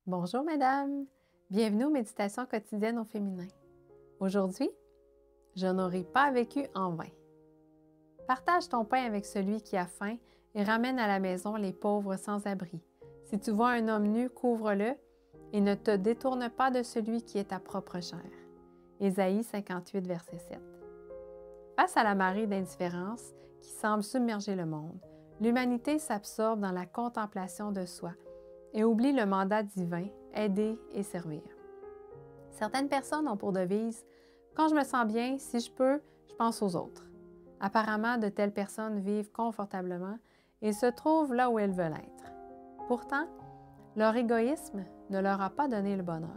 Bonjour mesdames, bienvenue aux méditations quotidiennes au féminin. Aujourd'hui, je n'aurai pas vécu en vain. Partage ton pain avec celui qui a faim et ramène à la maison les pauvres sans abri. Si tu vois un homme nu, couvre-le et ne te détourne pas de celui qui est ta propre chair. Ésaïe 58, verset 7. Face à la marée d'indifférence qui semble submerger le monde, l'humanité s'absorbe dans la contemplation de soi et oublie le mandat divin, aider et servir. Certaines personnes ont pour devise « Quand je me sens bien, si je peux, je pense aux autres ». Apparemment, de telles personnes vivent confortablement et se trouvent là où elles veulent être. Pourtant, leur égoïsme ne leur a pas donné le bonheur.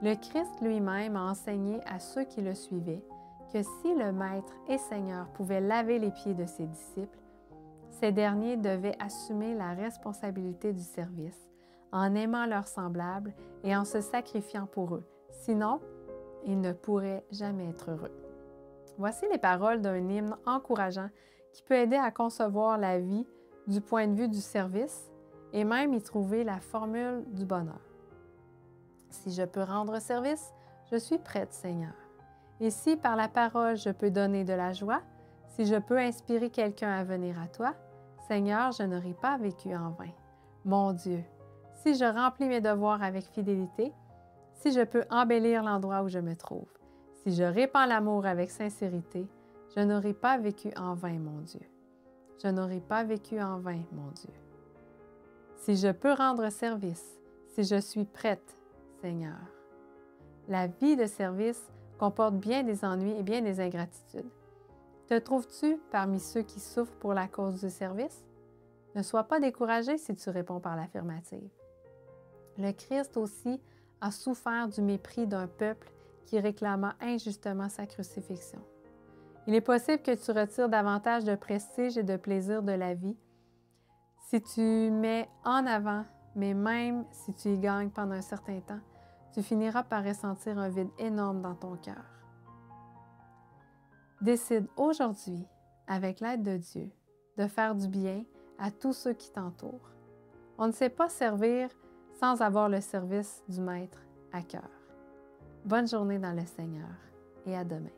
Le Christ lui-même a enseigné à ceux qui le suivaient que si le Maître et Seigneur pouvait laver les pieds de ses disciples, ces derniers devaient assumer la responsabilité du service en aimant leurs semblables et en se sacrifiant pour eux. Sinon, ils ne pourraient jamais être heureux. Voici les paroles d'un hymne encourageant qui peut aider à concevoir la vie du point de vue du service et même y trouver la formule du bonheur. Si je peux rendre service, je suis prête, Seigneur. Et si par la parole je peux donner de la joie, si je peux inspirer quelqu'un à venir à toi, Seigneur, je n'aurai pas vécu en vain. Mon Dieu, si je remplis mes devoirs avec fidélité, si je peux embellir l'endroit où je me trouve, si je répands l'amour avec sincérité, je n'aurai pas vécu en vain, mon Dieu. Je n'aurai pas vécu en vain, mon Dieu. Si je peux rendre service, si je suis prête, Seigneur. La vie de service comporte bien des ennuis et bien des ingratitudes. Te trouves-tu parmi ceux qui souffrent pour la cause du service? Ne sois pas découragé si tu réponds par l'affirmative. Le Christ aussi a souffert du mépris d'un peuple qui réclama injustement sa crucifixion. Il est possible que tu retires davantage de prestige et de plaisir de la vie si tu mets en avant, mais même si tu y gagnes pendant un certain temps, tu finiras par ressentir un vide énorme dans ton cœur. Décide aujourd'hui, avec l'aide de Dieu, de faire du bien à tous ceux qui t'entourent. On ne sait pas servir sans avoir le service du Maître à cœur. Bonne journée dans le Seigneur et à demain.